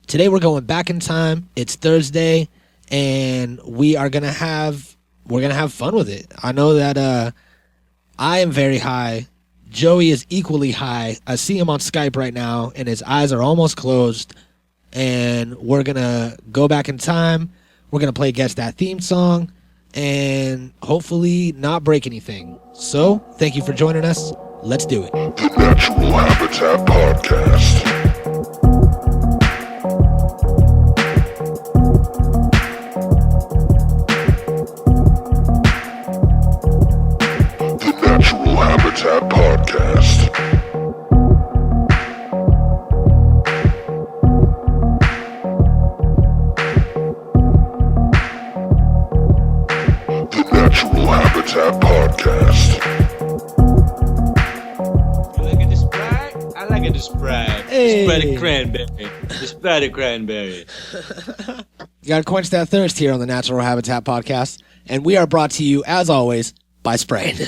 Today we're going back in time. It's Thursday, and we're gonna have fun with it. I know that I am very high. Joey is equally high. I see him on Skype right now, and his eyes are almost closed. And we're gonna go back in time. We're gonna play Guess That theme song, and hopefully not break anything. So, thank you for joining us. Let's do it. The Natural Habitat Podcast. Habitat Podcast. The Natural Habitat Podcast. You like it, the Sprite? I like it, the Sprite. Hey. The Sprite of cranberry. The Sprite of cranberry. You gotta quench that thirst here on the Natural Habitat Podcast, and we are brought to you, as always, by Sprite.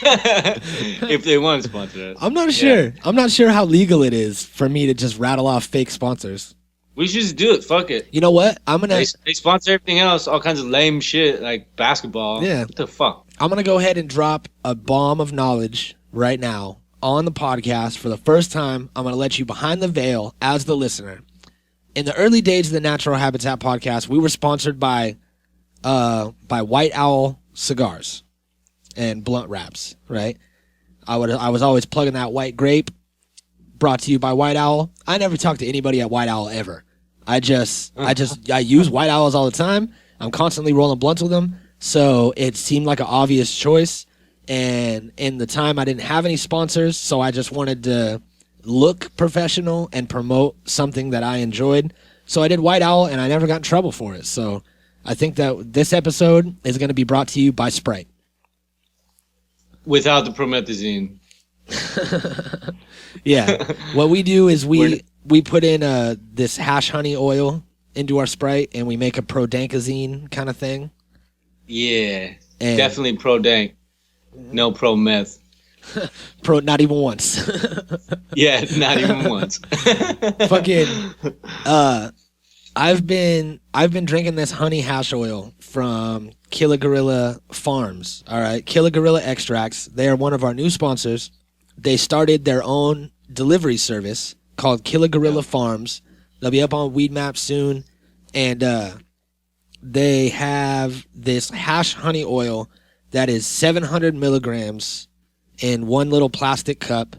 If they want to sponsor us. I'm not sure. Yeah. I'm not sure how legal it is for me to just rattle off fake sponsors. We should just do it. Fuck it. You know what? They sponsor everything else, all kinds of lame shit like basketball. Yeah. What the fuck? I'm gonna go ahead and drop a bomb of knowledge right now on the podcast. For the first time, I'm gonna let you behind the veil as the listener. In the early days of the Natural Habitat Podcast, we were sponsored by White Owl cigars and blunt wraps, right? I was always plugging that white grape, brought to you by White Owl. I never talked to anybody at White Owl ever. I use White Owls all the time. I'm constantly rolling blunts with them, so it seemed like an obvious choice. And in the time, I didn't have any sponsors, so I just wanted to look professional and promote something that I enjoyed. So I did White Owl, and I never got in trouble for it. So I think that this episode is going to be brought to you by Sprite. Without the promethazine. Yeah. What we do is we put in this hash honey oil into our Sprite, and we make a pro-dankazine kind of thing. Yeah. And definitely pro-dank. No pro-meth. Not even once. Yeah, not even once. Fucking I've been drinking this honey hash oil from Killer Gorilla Farms. All right, Killer Gorilla Extracts. They are one of our new sponsors. They started their own delivery service called Killer Gorilla Farms. They'll be up on Weed Map soon, and they have this hash honey oil that is 700 milligrams in one little plastic cup,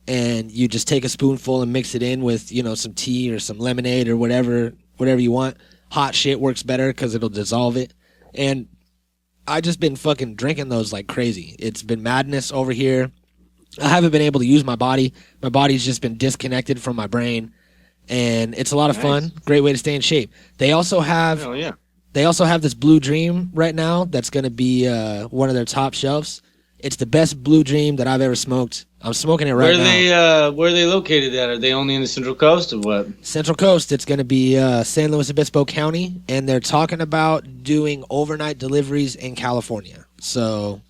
and you just take a spoonful and mix it in with, some tea or some lemonade or whatever you want. Hot shit works better because it'll dissolve it. And I just been fucking drinking those like crazy. It's been madness over here. I haven't been able to use my body. My body's just been disconnected from my brain, and it's a lot of fun. Great way to stay in shape. They also have this Blue Dream right now that's going to be one of their top shelves. It's the best Blue Dream that I've ever smoked. I'm smoking it right now. Where are they located at? Are they only in the Central Coast or what? San Coast. It's going to be San Luis Obispo County, and they're talking about doing overnight deliveries in California. So,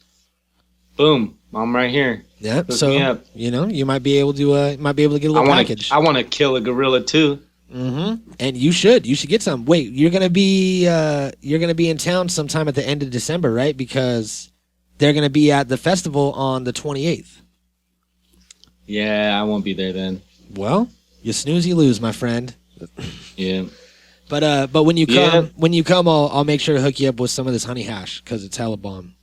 boom, I'm right here. Yeah. Hook so me up. You might be able to get a little package. I want to kill a gorilla too. Mm-hmm. And you should get some. Wait, you're gonna be in town sometime at the end of December, right? Because they're gonna be at the festival on the 28th. Yeah, I won't be there then. Well, you snooze, you lose, my friend. Yeah. But when you come, I'll make sure to hook you up with some of this honey hash because it's hella bomb.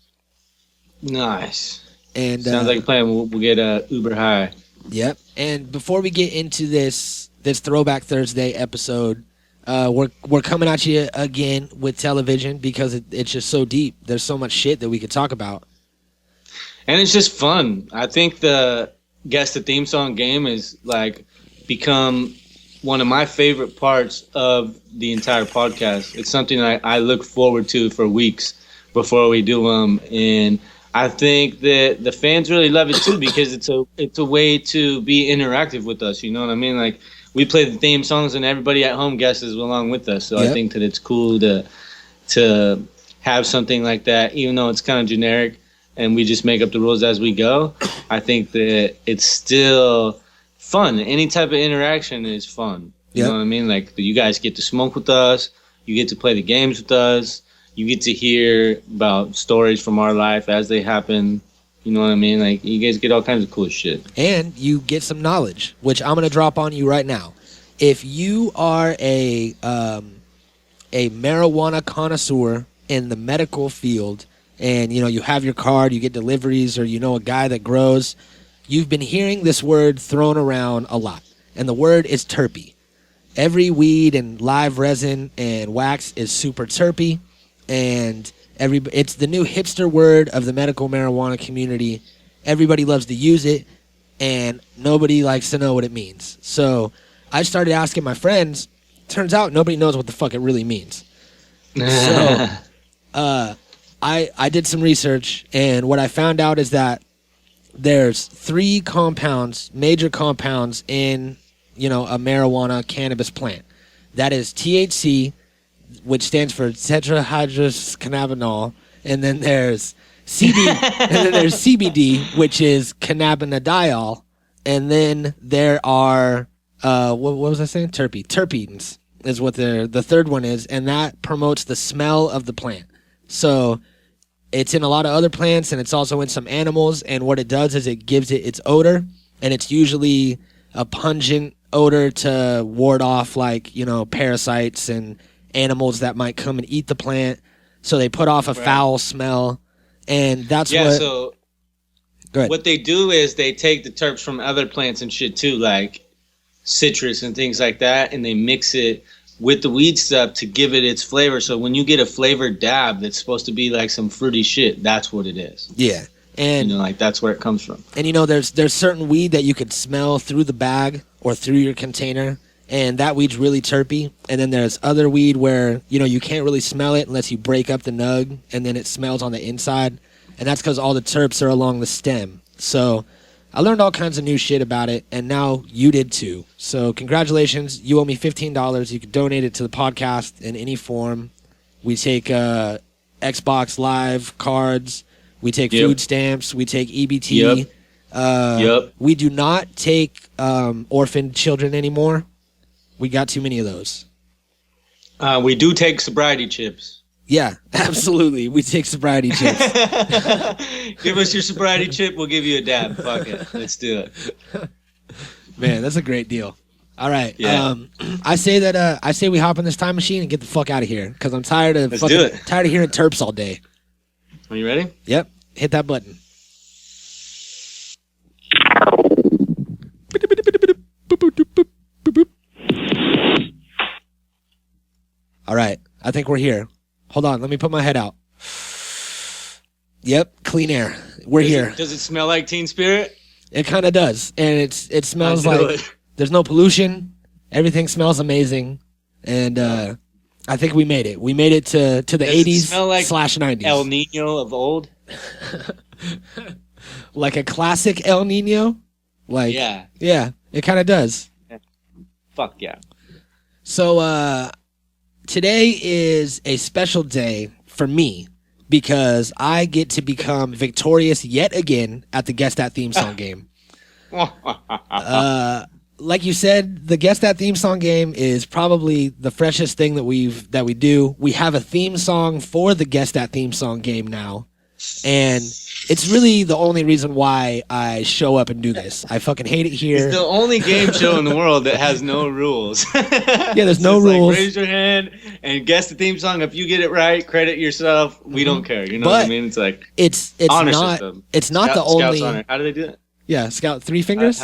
Nice. And sounds like a plan. We'll get Uber high. Yep. And before we get into this Throwback Thursday episode, we're coming at you again with television because it's just so deep. There's so much shit that we could talk about. And it's just fun. I think the Guess the Theme Song game is like become one of my favorite parts of the entire podcast. It's something I look forward to for weeks before we do them, and I think that the fans really love it too because it's a way to be interactive with us. You know what I mean? Like we play the theme songs and everybody at home guesses along with us. So yep. I think that it's cool to have something like that, even though it's kind of generic and we just make up the rules as we go. I think that it's still fun. Any type of interaction is fun. You know what I mean? Like, you guys get to smoke with us. You get to play the games with us. You get to hear about stories from our life as they happen. You know what I mean? Like, you guys get all kinds of cool shit. And you get some knowledge, which I'm going to drop on you right now. If you are a marijuana connoisseur in the medical field, and you have your card, you get deliveries, or a guy that grows, you've been hearing this word thrown around a lot, and the word is terpy. Every weed and live resin and wax is super terpy, and it's the new hipster word of the medical marijuana community. Everybody loves to use it, and nobody likes to know what it means. So I started asking my friends. Turns out nobody knows what the fuck it really means. So I did some research, and what I found out is that there's 3 compounds, major compounds in a marijuana cannabis plant. That is THC, which stands for tetrahydrocannabinol, and then there's CBD, which is cannabidiol, and then there are what was I saying? Terpenes is what the third one is, and that promotes the smell of the plant. So it's in a lot of other plants, and it's also in some animals, and what it does is it gives it its odor, and it's usually a pungent odor to ward off parasites and animals that might come and eat the plant. So they put off a foul smell, and that's So what they do is they take the terps from other plants and shit too, like citrus and things like that, and they mix it with the weed stuff to give it its flavor. So when you get a flavored dab that's supposed to be like some fruity shit, that's what it is. Yeah. And that's where it comes from. And there's certain weed that you could smell through the bag or through your container, and that weed's really terpy. And then there's other weed where you can't really smell it unless you break up the nug, and then it smells on the inside, and that's because all the terps are along the stem. So I learned all kinds of new shit about it, and now you did too. So congratulations, you owe me $15. You can donate it to the podcast in any form. We take Xbox Live cards. We take food stamps. We take EBT. We do not take orphaned children anymore. We got too many of those. We do take sobriety chips. Yeah, absolutely. We take sobriety chips. Give us your sobriety chip. We'll give you a dab. Fuck it. Let's do it. Man, that's a great deal. All right. Yeah. I say we hop in this time machine and get the fuck out of here, because I'm tired of hearing terps all day. Are you ready? Yep. Hit that button. All right. I think we're here. Hold on. Let me put my head out. Yep. Clean air. We're here. Does it smell like Teen Spirit? It kind of does. And it smells like there's no pollution. Everything smells amazing. And I think we made it. We made it to the 80s / 90s. El Nino of old? Like a classic El Nino? Yeah, it kind of does. Fuck yeah. So today is a special day for me, because I get to become victorious yet again at the Guess That Theme Song game. Like you said, the Guess That Theme Song game is probably the freshest thing that we do. We have a theme song for the Guess That Theme Song game now, and it's really the only reason why I show up and do this. I fucking hate it here. It's the only game show in the world that has no rules. Yeah, there's no rules. Like, raise your hand and guess the theme song. If you get it right, credit yourself. We don't care. You know what I mean? It's like it's honor not system. It's not the Scout's only. Honor. How do they do it? Yeah, Scout 3 fingers.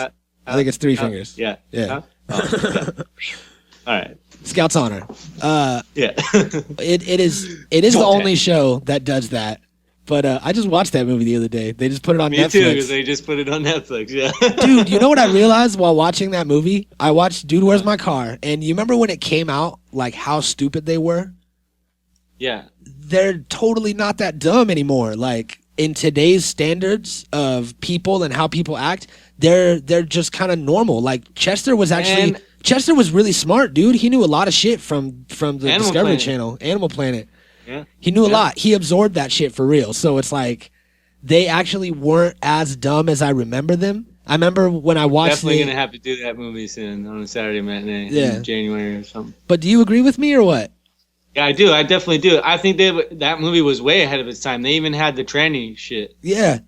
I think it's 3 fingers. Yeah. Yeah. Yeah. All right. Scout's honor. Yeah. It is the only show that does that. But I just watched that movie the other day. They just put it on Netflix. Me too, because they just put it on Netflix. Yeah. Dude, you know what I realized while watching that movie? I watched Dude, Where's My Car? And you remember when it came out, like how stupid they were? Yeah. They're totally not that dumb anymore. Like in today's standards of people and how people act, they're just kind of normal. Like Chester was really smart, dude. He knew a lot of shit from the Discovery Channel, Animal Planet. Yeah. He knew a lot. He absorbed that shit for real. So it's like they actually weren't as dumb as I remember them. I remember when I watched Definitely gonna have to do that movie soon on a Saturday matinee in January or something. But do you agree with me or what? Yeah, I do. I definitely do. I think that movie was way ahead of its time. They even had the tranny shit. Yeah.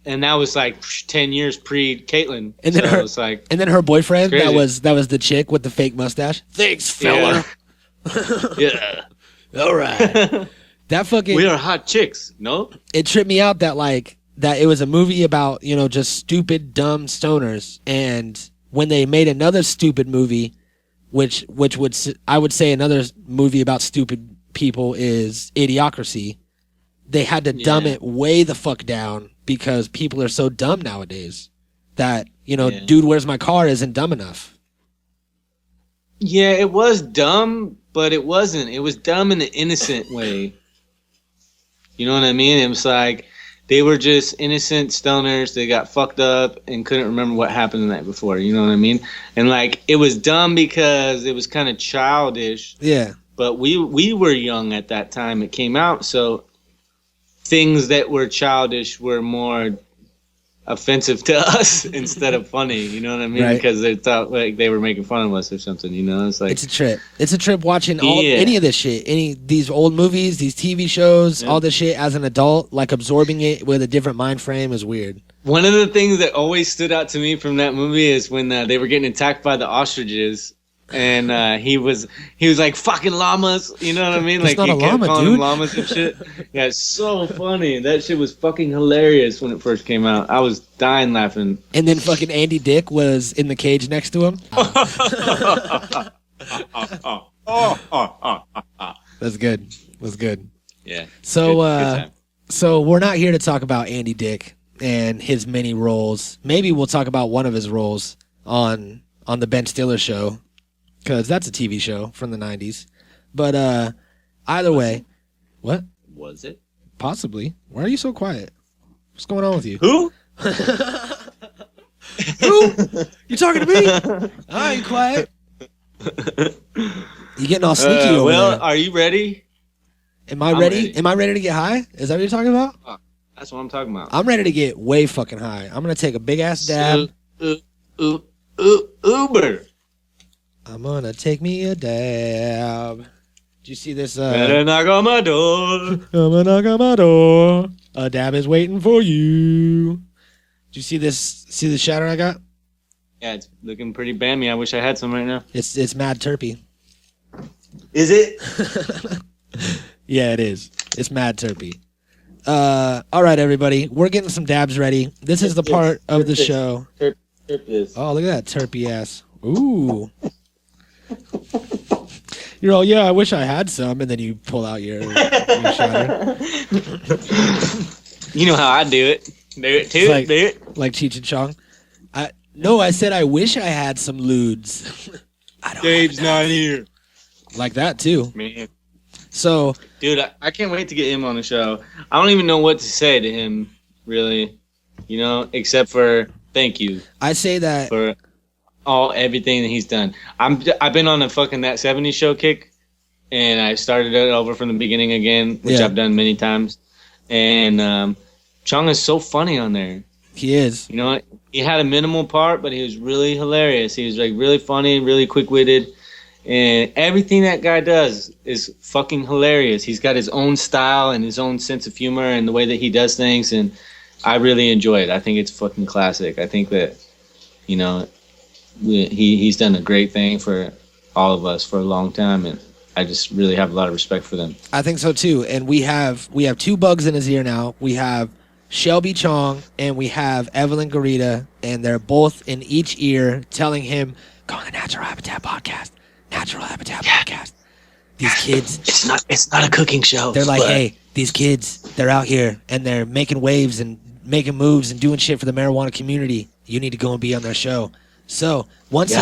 And that was like 10 years pre Caitlyn. And then her boyfriend, that was the chick with the fake mustache. Thanks, fella. Yeah. All right. That fucking. We are hot chicks. No. It tripped me out that it was a movie about just stupid dumb stoners, and when they made another stupid movie, which I would say another movie about stupid people is Idiocracy. They had to dumb it way the fuck down because people are so dumb nowadays that, Dude, Where's My Car isn't dumb enough. Yeah, it was dumb, but it wasn't. It was dumb in an innocent way. You know what I mean? It was like they were just innocent stoners. They got fucked up and couldn't remember what happened the night before. You know what I mean? And like it was dumb because it was kind of childish. Yeah. But we were young at that time it came out, so things that were childish were more offensive to us instead of funny, you know what I mean? Right. Because they thought like they were making fun of us or something, It's like it's a trip. It's a trip watching any of this shit, these old movies, these TV shows, all this shit as an adult, like absorbing it with a different mind frame is weird. One of the things that always stood out to me from that movie is when they were getting attacked by the ostriches. And he was like fucking llamas, you know what I mean? It's like not he a kept llama, calling dude. them llamas and shit. Yeah, it's so funny. That shit was fucking hilarious when it first came out. I was dying laughing. And then fucking Andy Dick was in the cage next to him. That's good. That's good. Yeah. So good so we're not here to talk about Andy Dick and his many roles. Maybe we'll talk about one of his roles on the Ben Stiller show, because that's a TV show from the 90s. But either way, what? Was it? Possibly. Why are you so quiet? What's going on with you? Who? Who? You talking to me? I ain't quiet. You getting all sneaky over there. Are you ready? Am I ready? Am I ready to get high? Is that what you're talking about? That's what I'm talking about. I'm ready to get way fucking high. I'm gonna take a big ass dab. Uber. I'm gonna take me a dab. Did you see this? Better knock on my door. I'm gonna knock on my door. A dab is waiting for you. Did you see this? See the shatter I got? Yeah, it's looking pretty bammy. I wish I had some right now. It's mad terpy. Is it? Yeah, it is. It's mad terpy. All right, everybody. We're getting some dabs ready. This is the part of the show. Terp is. Oh, look at that terpy ass. Ooh. You're all, yeah, I wish I had some, and then you pull out your shatter. You know how I do it. Do it too. Like, do it. Like Cheech and Chong. No, I said I wish I had some lewds. I don't Dave's not here. like that too. Man. So, Dude, I can't wait to get him on the show. I don't even know what to say to him, really. Except for thank you. I say that for everything that he's done. I've been on a fucking That 70s Show kick, and I started it over from the beginning again, which I've done many times. And Chong is so funny on there. He is. He had a minimal part, but he was really hilarious. He was like really funny, really quick-witted, and everything that guy does is fucking hilarious. He's got his own style and his own sense of humor and the way that he does things, and I really enjoy it. I think it's fucking classic. I think that, he's done a great thing for all of us for a long time, and I just really have a lot of respect for them. I think so too. And we have two bugs in his ear now. We have Shelby Chong and we have Evelyn Garita, and they're both in each ear telling him, go on the Natural Habitat Podcast. Natural Habitat Podcast. These kids. It's not a cooking show. They're like, hey, these kids, they're out here and they're making waves and making moves and doing shit for the marijuana community. You need to go and be on their show. So once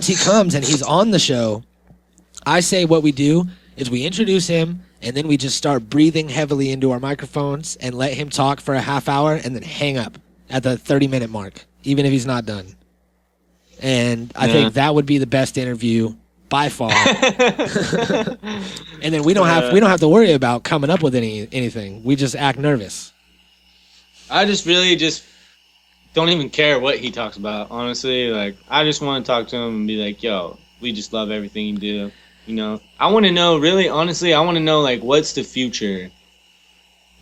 he comes and he's on the show, I say what we do is we introduce him and then we just start breathing heavily into our microphones and let him talk for a half hour and then hang up at the 30-minute mark, even if he's not done. And I think that would be the best interview by far. And then we don't have to worry about coming up with anything. We just act nervous. I just really don't even care what he talks about. Honestly, like I just want to talk to him and be like, "Yo, we just love everything you do." You know, I want to know. Really, honestly, I want to know like, what's the future?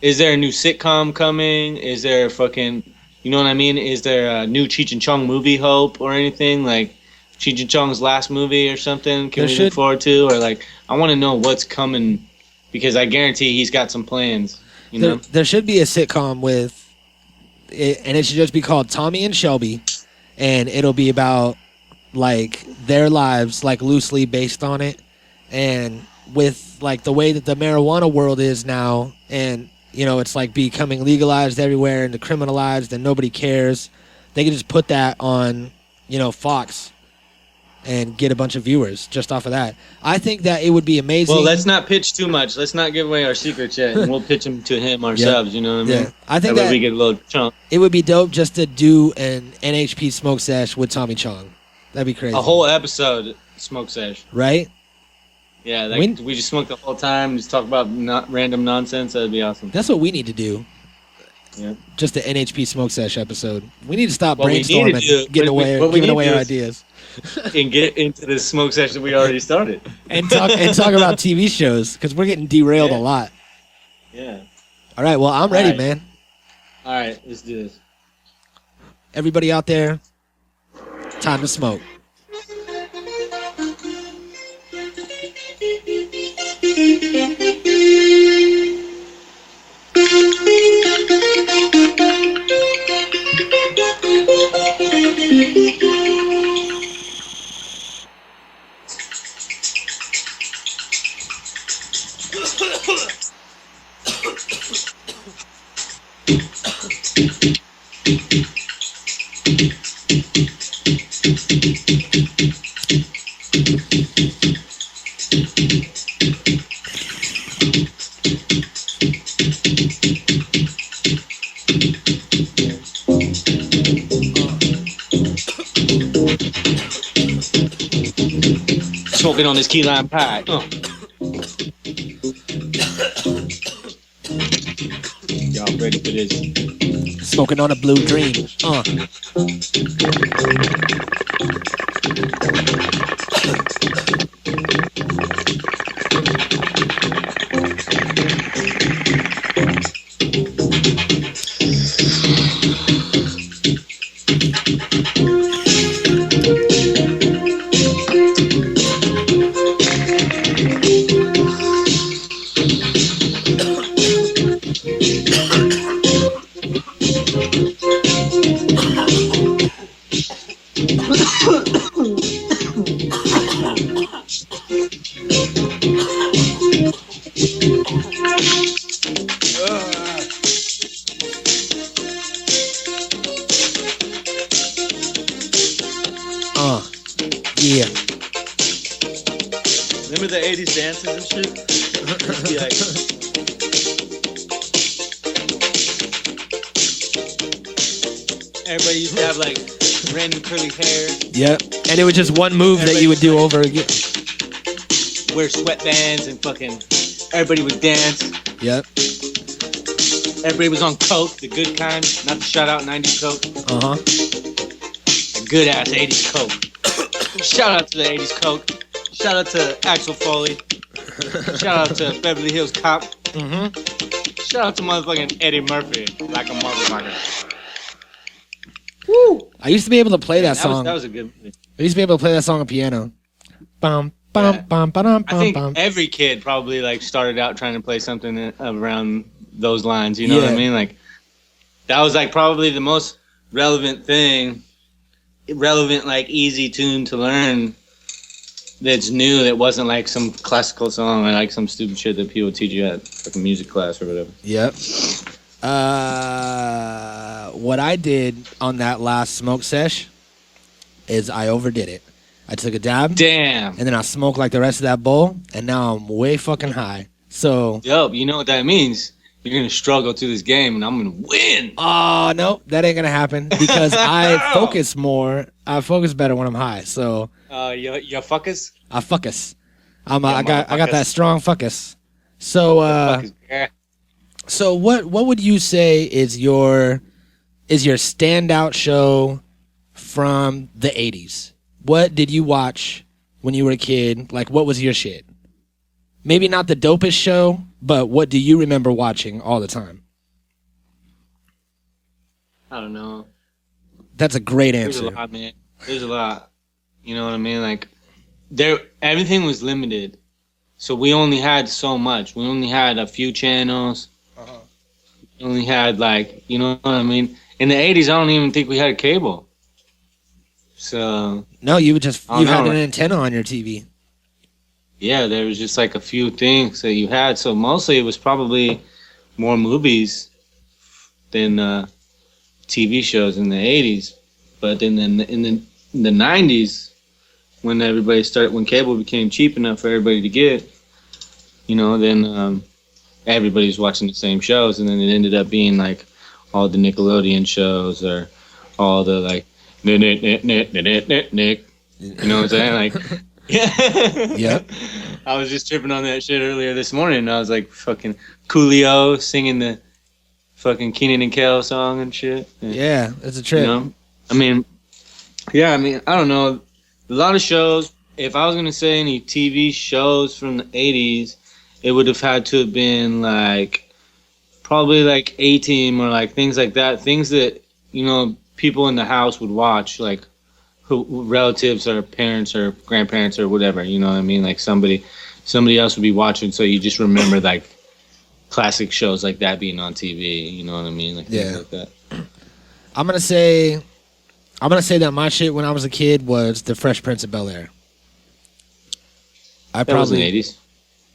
Is there a new sitcom coming? Is there a fucking, you know what I mean? Is there a new Cheech and Chong movie hope or anything like Cheech and Chong's last movie or something? Can we look forward to? Or like, I want to know what's coming because I guarantee he's got some plans. You know, there should be a sitcom with it, and it should just be called Tommy and Shelby, and it'll be about like their lives, like loosely based on it, and with like the way that the marijuana world is now, and you know, it's like becoming legalized everywhere and decriminalized, and nobody cares. They could just put that on, you know, Fox, and get a bunch of viewers just off of that. I think that it would be amazing. Well, let's not pitch too much. Let's not give away our secrets yet, and we'll pitch them to him ourselves. You know what I mean? Yeah. I think that we get a little chunk. It would be dope just to do an NHP smoke sesh with Tommy Chong. That'd be crazy. A whole episode smoke sesh. Right? Yeah, we just smoke the whole time, just talk about random nonsense. That'd be awesome. That's what we need to do. Yeah. Just an NHP smoke sesh episode. We need to stop brainstorming and giving away our ideas. And get into the smoke session we already started. and talk about TV shows, because we're getting derailed a lot. Yeah. All right, well, I'm ready, man. All right, let's do this. Everybody out there, time to smoke. Smoking on this key lime pie. Y'all ready for this? Smoking on a blue dream. Yeah. Remember the 80s dances and shit? Be like, everybody used to have like random curly hair. Yep. And it was just one move that you would do over again. Wear sweatbands and fucking everybody would dance. Yep. Everybody was on coke, the good kind, not the shout out 90s coke. Uh-huh. A good ass 80s coke. Shout out to the 80s coke. Shout out to Axel Foley. Shout out to Beverly Hills Cop. Mm-hmm. Shout out to motherfucking Eddie Murphy, like a motherfucker. Woo! I used to be able to play that song. That was a good movie. I used to be able to play that song on piano. Bum, bum, bum, ba-dum, I think bum. every kid probably like started out trying to play something around those lines. You know what I mean? Like that was like probably the most relevant thing, like easy tune to learn. That's new. That wasn't like some classical song or like some stupid shit that people teach you at like a music class or whatever. Yep. What I did on that last smoke sesh is I overdid it. I took a dab. Damn. And then I smoked like the rest of that bowl, and now I'm way fucking high. So. Yo, you know what that means? You're gonna struggle through this game, and I'm gonna win. Oh no, that ain't gonna happen because I focus more. I focus better when I'm high. So. You fuckers. I focus. I got that strong focus. So. So what would you say is your is your standout show from the 80s? What did you watch when you were a kid? Like, what was your shit? Maybe not the dopest show, but what do you remember watching all the time? I don't know. That's a great answer. There's a lot, man. There's a lot. You know what I mean? Like, everything was limited. So we only had so much. We only had a few channels. We only had, like, you know what I mean? In the 80s, I don't even think we had cable. So... No, you had an antenna on your TV. Yeah, there was just, like, a few things that you had. So mostly it was probably more movies than TV shows in the 80s. But then in the 90s, when cable became cheap enough for everybody to get, you know, then everybody was watching the same shows, and then it ended up being like all the Nickelodeon shows or all the like Nick, you know what I'm saying? Like, yeah. I was just tripping on that shit earlier this morning, and I was like, fucking Coolio singing the fucking Keenan and Kel song and shit. Yeah, it's a trip. You know, I don't know. A lot of shows. If I was gonna say any TV shows from the 80s, it would have had to have been like probably like A-Team or like things like that. Things that, you know, people in the house would watch, like who relatives or parents or grandparents or whatever. You know what I mean? Like somebody else would be watching, so you just remember like classic shows like that being on TV. You know what I mean? Like things like that. I'm gonna say that my shit when I was a kid was the Fresh Prince of Bel-Air. That was in the 80s.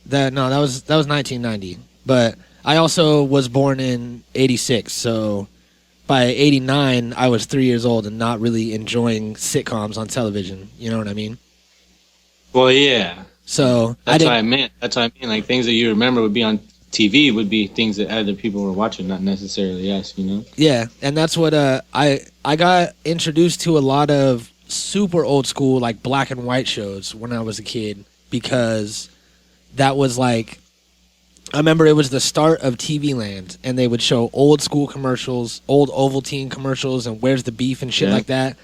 That was 1990. But I also was born in 86, so by 89 I was 3 years old and not really enjoying sitcoms on television. You know what I mean? Well, yeah. So that's what I meant. That's what I mean. Like things that you remember would be on TV would be things that other people were watching, not necessarily us, you know? Yeah, and that's what I got introduced to a lot of super old school, like black and white shows when I was a kid, because that was like, I remember it was the start of TV Land, and they would show old school commercials, old Ovaltine commercials, and Where's the Beef and shit like that.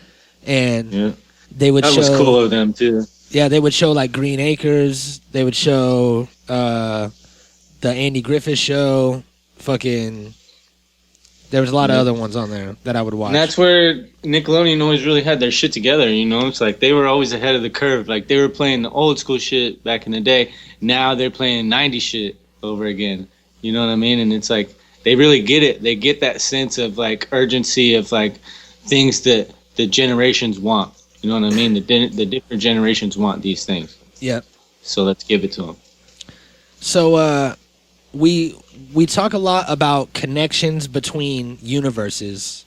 And they would show... That was cool of them, too. Yeah, they would show like Green Acres. They would show... the Andy Griffith Show, fucking... There was a lot of other ones on there that I would watch. And that's where Nickelodeon always really had their shit together, you know? It's like they were always ahead of the curve. Like they were playing the old school shit back in the day. Now they're playing 90s shit over again. You know what I mean? And it's like they really get it. They get that sense of like urgency of like things that the generations want. You know what I mean? The different generations want these things. Yep. So let's give it to them. So, we talk a lot about connections between universes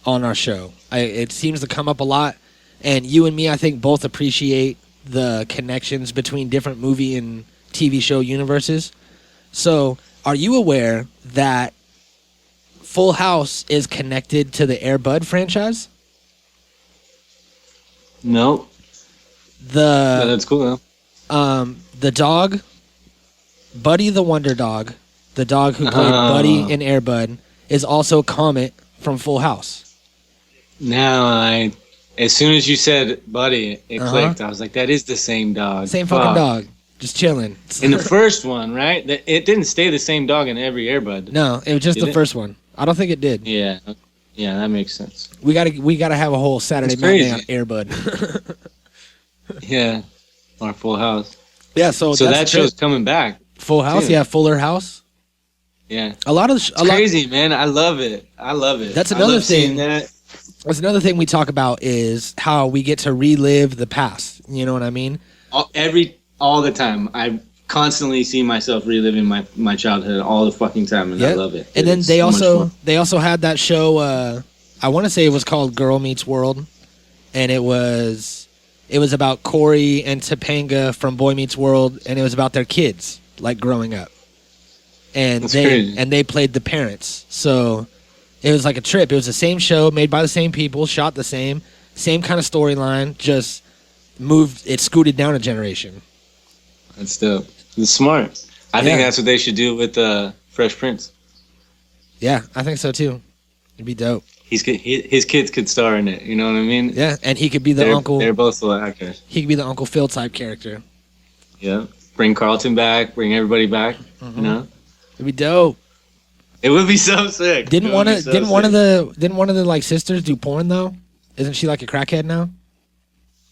on our show. It seems to come up a lot, and you and me, I think, both appreciate the connections between different movie and TV show universes. So, are you aware that Full House is connected to the Air Bud franchise? No. That's cool, though. The dog, Buddy the Wonder Dog, the dog who played Buddy in Air Bud, is also Comet from Full House. Now, as soon as you said Buddy, it clicked. I was like, that is the same dog. Same fucking dog. Just chilling. In the first one, right? It didn't stay the same dog in every Air Bud. No, it was just the first one. I don't think it did. Yeah. Yeah, that makes sense. We gotta have a whole Saturday matinee on Air Bud. Yeah. Or Full House. Yeah, so that show's coming back. Full House, yeah, Fuller House. Yeah. It's crazy, man. I love it. That's another thing. That's another thing we talk about is how we get to relive the past. You know what I mean? All the time. I constantly see myself reliving my childhood all the fucking time, and I love it. And then they also had that show. I want to say it was called Girl Meets World, and it was about Corey and Topanga from Boy Meets World, and it was about their kids like growing up, and they played the parents. So it was like a trip. It was the same show made by the same people, shot the same kind of storyline, just scooted down a generation. That's dope. It's smart. I think that's what they should do with Fresh Prince. Yeah, I think so too. It'd be dope. his kids could star in it. You know what I mean? Yeah, and he could be the uncle. They're both little actors. He could be the Uncle Phil type character. Yeah, bring Carlton back, bring everybody back. You know, it'd be dope. It would be so sick. Didn't one of the like sisters do porn though? Isn't she like a crackhead now?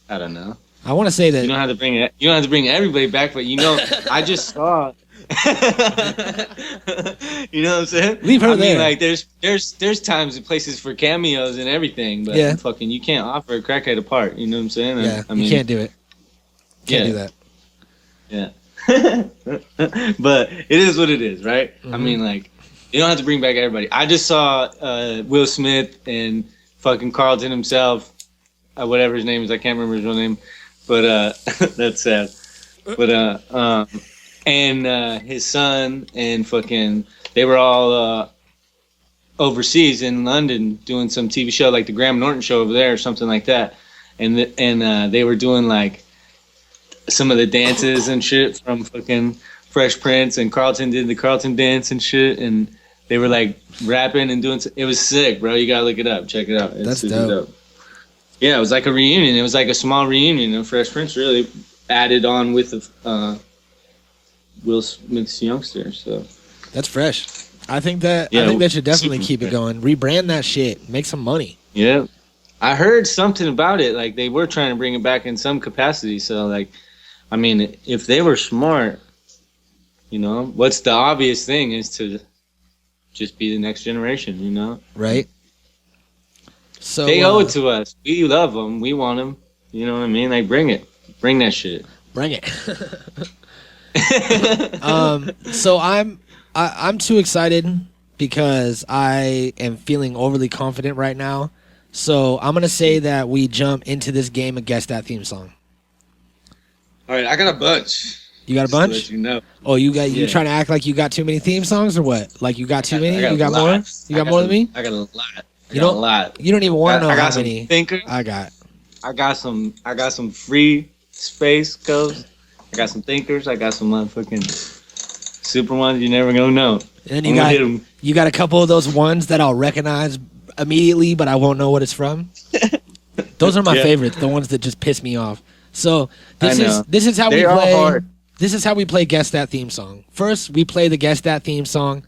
I don't know. I want to say that you don't have to bring everybody back, but I just saw. You know what I'm saying? Leave her there. Like there's times and places for cameos and everything, but fucking you can't offer a crackhead a part. You know what I'm saying? You can't do it. Can't do that. Yeah. But it is what it is, right? I mean, like, you don't have to bring back everybody. I just saw Will Smith and fucking Carlton himself, whatever his name is. I can't remember his real name, but that's sad. But and his son and fucking they were all overseas in London doing some TV show like the Graham Norton show over there or something like that, and they were doing like some of the dances and shit from fucking Fresh Prince, and Carlton did the Carlton dance and shit, and they were like rapping and doing. It was sick, bro. You gotta look it up. Check it out. It's That's dope. Yeah, it was like a reunion. It was like a small reunion, and Fresh Prince really added on with the Will Smith's youngster. So that's fresh. I think they should definitely keep it going. Rebrand that shit. Make some money. Yeah, I heard something about it. Like they were trying to bring it back in some capacity. So like, I mean, if they were smart, you know, what's the obvious thing is to just be the next generation. You know, right? So they owe it to us. We love them. We want them. You know what I mean? Like bring that shit. Bring it. So I'm too excited because I am feeling overly confident right now. So I'm gonna say that we jump into this game and guess that theme song. All right, I got a bunch. You got a bunch? Just to let you know. Oh, you trying to act like you got too many theme songs or what? Like you got too many? You got more? You got more than me? I got a lot. You don't even want to know how many. Thinkers. I got some free space codes. I got some thinkers. I got some motherfucking super ones you never gonna know. And then you got a couple of those ones that I'll recognize immediately, but I won't know what it's from. Those are my favorites, the ones that just piss me off. So this is how we play. Hard. This is how we play Guess That theme song. First, we play the Guess That theme song.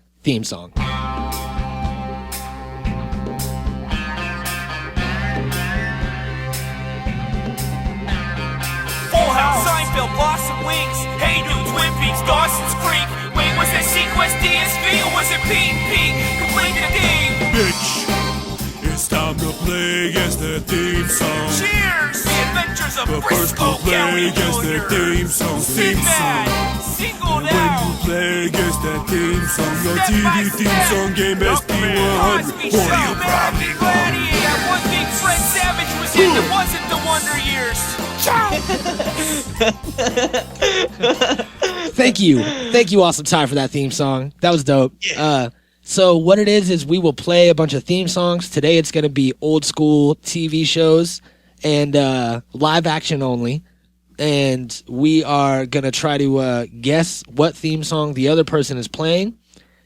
Seinfeld, Boston Wings, Hey Dude, Twin Peaks, Dawson's Creek. Wait, was that Sequest DSV or was it P&P? Complete the theme. Bitch, it's time to play Guess That theme song. Cheers! The adventures of Briscoe County Guess That theme song. Singled when out. you play Guess That theme song, your TV theme song game SP100. Or you probably ready. That one thing Fred Savage was in that wasn't the Wonder Years. Thank you, Awesome Ty, for that theme song. That was dope. Yeah. So what it is we will play a bunch of theme songs. Today it's going to be old school TV shows and live action only. And we are going to try to guess what theme song the other person is playing.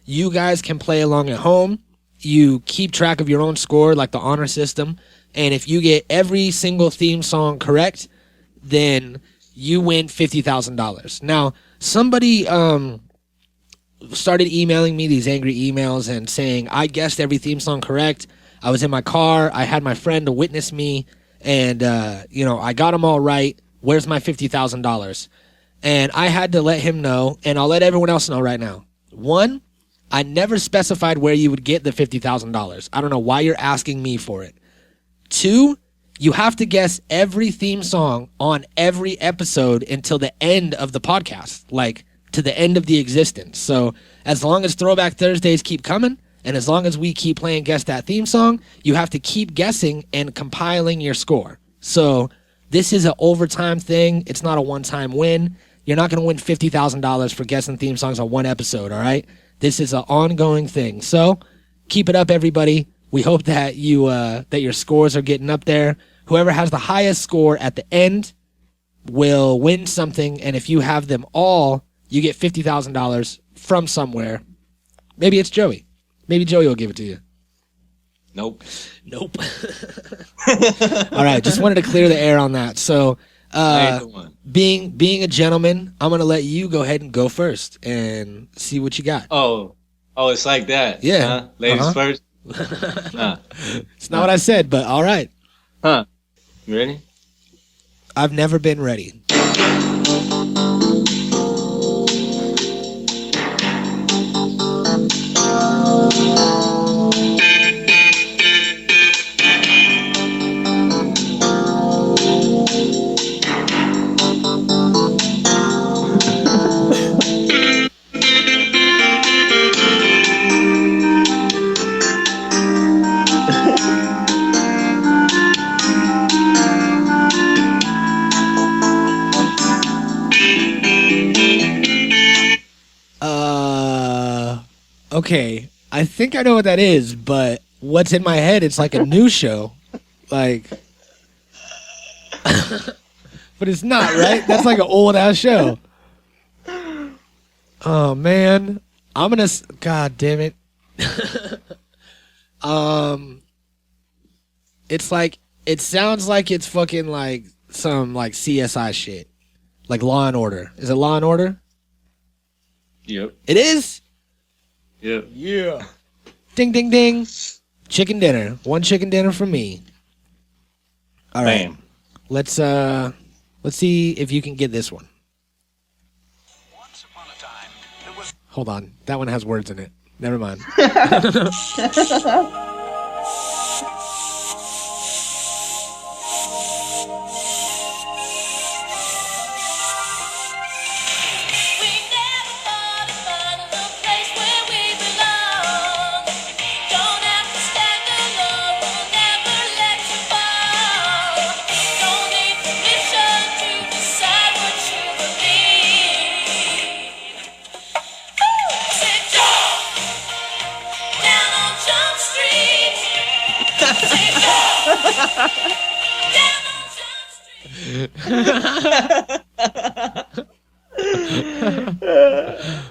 You guys can play along at home. You keep track of your own score, like the honor system. And if you get every single theme song correct, then you win $50,000. Now, somebody started emailing me these angry emails and saying, I guessed every theme song correct. I was in my car. I had my friend to witness me. And, I got them all right. Where's my $50,000? And I had to let him know, and I'll let everyone else know right now. One, I never specified where you would get the $50,000. I don't know why you're asking me for it. Two, you have to guess every theme song on every episode until the end of the podcast, like to the end of the existence. So as long as Throwback Thursdays keep coming, and as long as we keep playing Guess That theme song, you have to keep guessing and compiling your score. So this is an overtime thing. It's not a one-time win. You're not going to win $50,000 for guessing theme songs on one episode, all right? This is an ongoing thing. So keep it up, everybody. We hope that that your scores are getting up there. Whoever has the highest score at the end will win something, and if you have them all, you get $50,000 from somewhere. Maybe it's Joey. Maybe Joey will give it to you. Nope. Nope. All right, just wanted to clear the air on that. So, I ain't the one. being a gentleman, I'm gonna let you go ahead and go first and see what you got. Oh, it's like that. Yeah. Huh? Ladies first. It's not what I said, but all right. Huh? You ready? I've never been ready. Okay, I think I know what that is, but what's in my head, it's like a new show. Like, but it's not, right? That's like an old ass show. Oh man, God damn it. It's like, it sounds like it's fucking like some like CSI shit. Like Law and Order. Is it Law and Order? Yep. It is? Yep. Yeah. Ding, ding, ding. Chicken dinner. One chicken dinner for me. All right. Bam. Let's see if you can get this one. Hold on. That one has words in it. Never mind.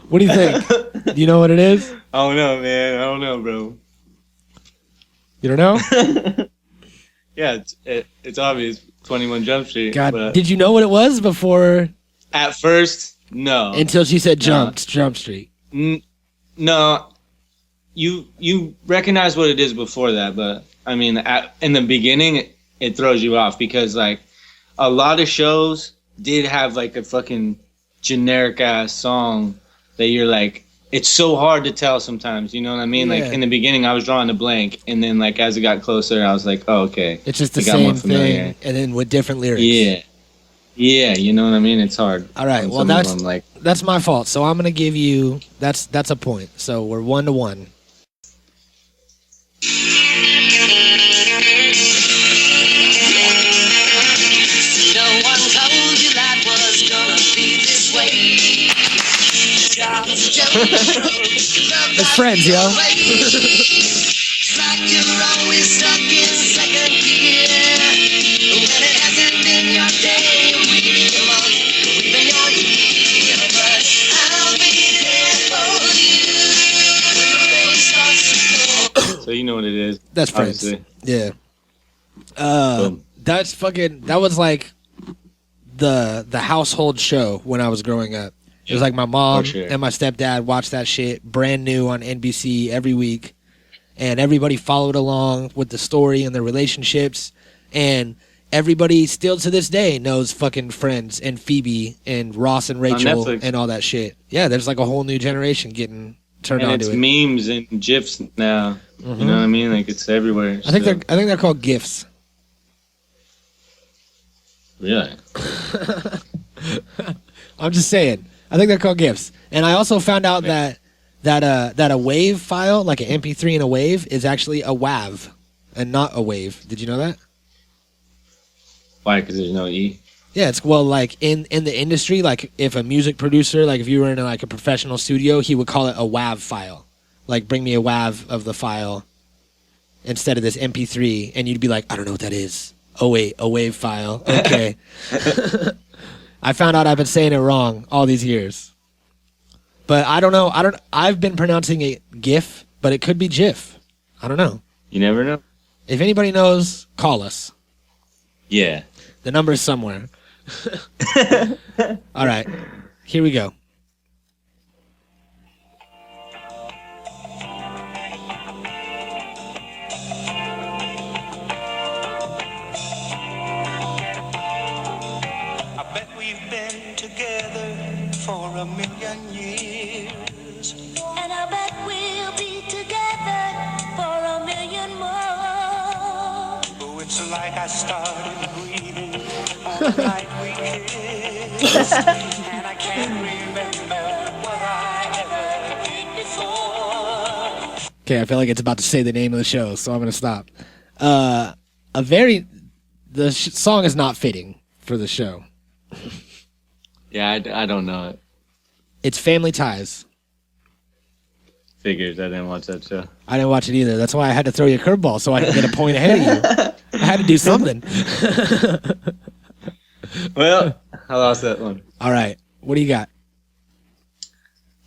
What do you think? Do you know what it is? I don't know, man. I don't know, bro. You don't know? Yeah, it's obvious. 21 Jump Street. God, but did you know what it was before? at first, no. Until she said Jump Street. No. You recognize what it is before that, but I mean, in the beginning, it throws you off because like a lot of shows did have like a fucking generic ass song that you're like, it's so hard to tell sometimes, you know what I mean? Yeah. Like in the beginning I was drawing a blank, and then like as it got closer I was like, oh, okay. It's just the It got more same familiar. thing, and then with different lyrics. Yeah, you know what I mean? It's hard. All right, on well some of that's them, like, that's my fault. So I'm gonna give you that's a point. So we're 1-1. No one told you life was gonna be this way. It's Friends, yo. It's like you're always stuck in second gear. When it hasn't been your day, week, your month, even your year. But I'll be there for you. When the rain starts to fall. so you know what it is. That's Friends. obviously. Yeah. Boom. That's fucking. That was like the household show when I was growing up. It was like my mom For sure. and my stepdad watched that shit brand new on NBC every week, and everybody followed along with the story and the relationships, and everybody still to this day knows fucking Friends and Phoebe and Ross and Rachel Netflix. and all that shit. Yeah, there's like a whole new generation getting turned And on it's to it. memes and gifs now. You know what I mean? Like it's everywhere. I think so. they're called GIFs. Really? I'm just saying. I think they're called GIFs. And I also found out that a WAV file, like an MP3 and a WAV, is actually a WAV and not a WAV. Did you know that? Why? Because there's no E. Yeah, it's well, like in the industry, like if a music producer, like if you were in like a professional studio, he would call it a WAV file. Like bring me a WAV of the file instead of this MP3, and you'd be like, I don't know what that is. Oh wait, a WAV file. Okay. I found out I've been saying it wrong all these years. But I don't know. I've been pronouncing it GIF, but it could be GIF. I don't know. You never know. If anybody knows, call us. Yeah. The number is somewhere. All right. Here we go. I bet we've been together for 1,000,000 years. And I bet we'll be together for 1,000,000 more. Oh, it's like I started breathing on the night we kissed. And I can't remember what I ever did before. Okay, I feel like it's about to say the name of the show, so I'm going to stop. The song is not fitting for the show. Yeah, I don't know it. It's Family Ties. Figures. I didn't watch that show. I didn't watch it either. That's why I had to throw you a curveball so I could get a point ahead of you. I had to do something. Well, I lost that one. All right. What do you got?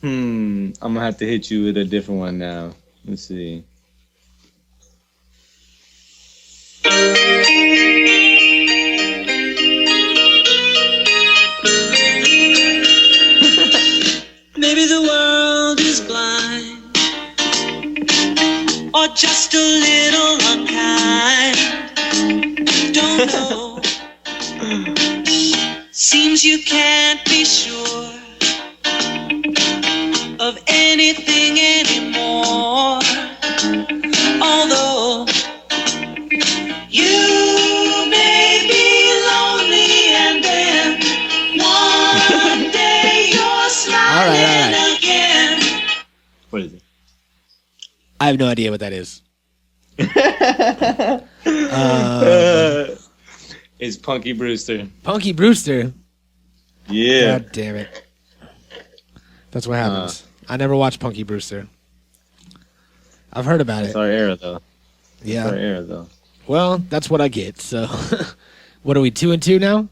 I'm going to have to hit you with a different one now. Let's see. Maybe the world is blind, or just a little unkind. Don't know. Seems you can't be sure of anything anymore. Although you may be lonely, and then one day you're smiling again. What is it? I have no idea what that is. It's Punky Brewster. Punky Brewster. Yeah. God damn it. That's what happens. I never watched Punky Brewster. I've heard about It's it. our era, though. Yeah. It's our era, though. Well, that's what I get. So, what are we, 2-2 now?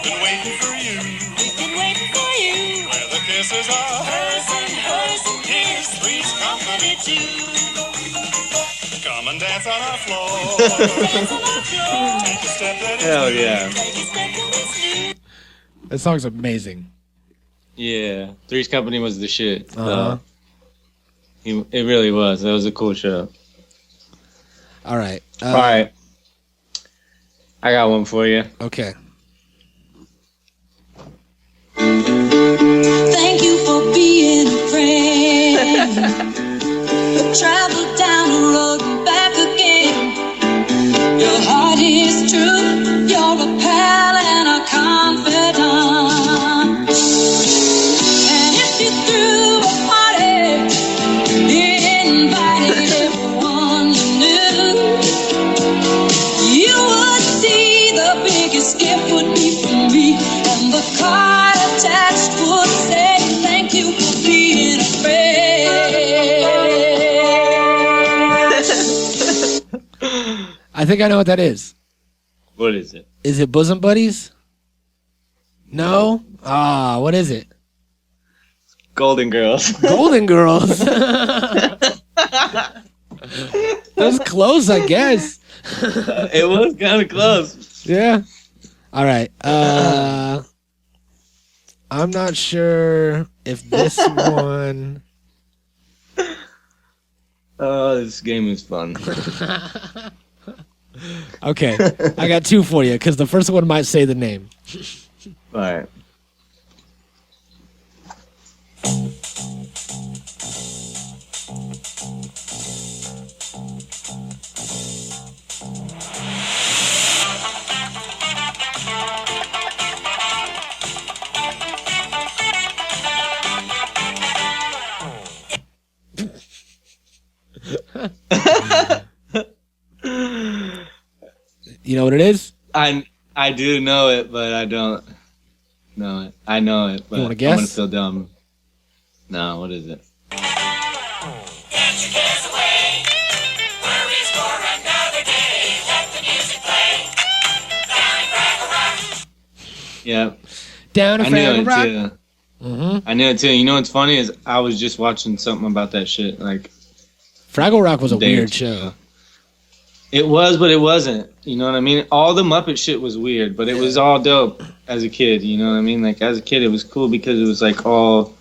Been waiting for you. Where the kisses are hers and his, three's company too. Come and dance on our floor. Take a step that is Hell new. yeah. That song's amazing. Yeah. Three's Company was the shit. Uh-huh. It really was. That was a cool show. All right. All right. I got one for you. Okay. Thank you for being a friend. Travel down the road and back again. Your heart is true. You're a pal and a confidant. And if you threw a party, invited everyone you knew, you would see the biggest gift would be from me, and the card attached would say thank you for being a friend. I think I know what that is. What is it? Is it Bosom Buddies? No? Ah, what is it? Golden Girls. Golden Girls. That was close, I guess. It was kind of close. Yeah. All right. I'm not sure if this one. Oh, this game is fun. Okay, I got two for you because the first one might say the name. All right. You know what it is? I do know it, but I don't know it. I know it, but wanna I'm guess? gonna feel dumb. No, what is it? Put your cares away. Worries for another day. Let the music play. Down in Fraggle Rock. Yeah, Down in I knew Fraggle it Rock. too. I knew it too. You know what's funny is I was just watching something about that shit. Like Fraggle Rock was a day or weird two show. ago. It was, but it wasn't. You know what I mean? All the Muppet shit was weird, but it was all dope as a kid. You know what I mean? Like as a kid, it was cool because it was like all.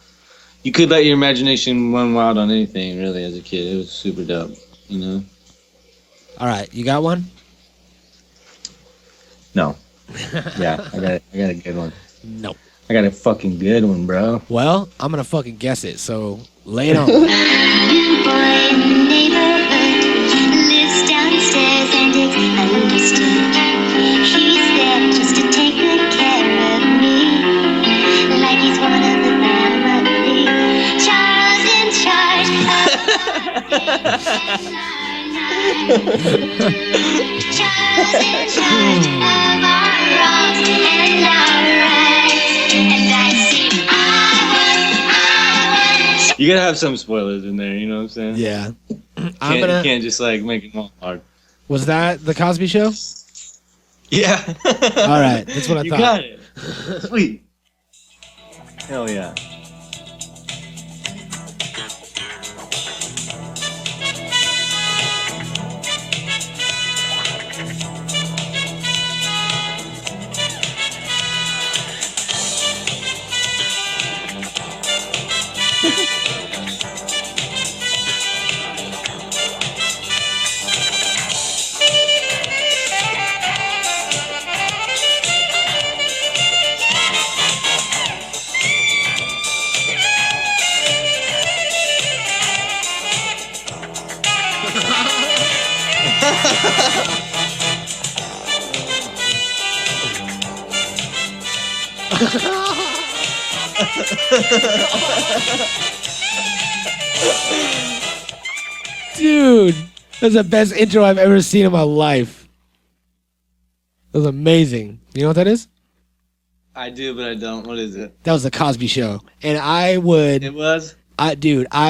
You could let your imagination run wild on anything, really. As a kid, it was super dope. You know? All right, you got one? No. Yeah, I got a good one. No. I got a fucking good one, bro. Well, I'm gonna fucking guess it. So lay it on. New boy in the neighborhood lives downstairs and it's understood. He's there just to take good care of me, like he's one of the family. Charles in charge Charles in charge of our wrongs and our rights. And I see I was You gotta have some spoilers in there. You know what I'm saying? Yeah. You can't just like make it all hard. Was that the Cosby Show? Yeah. All right, that's what I You thought. got it. Sweet. Hell yeah. Dude, that's the best intro I've ever seen in my life. That was amazing. You know what that is? I do, but I don't. What is it? That was the Cosby Show. And I would It was? I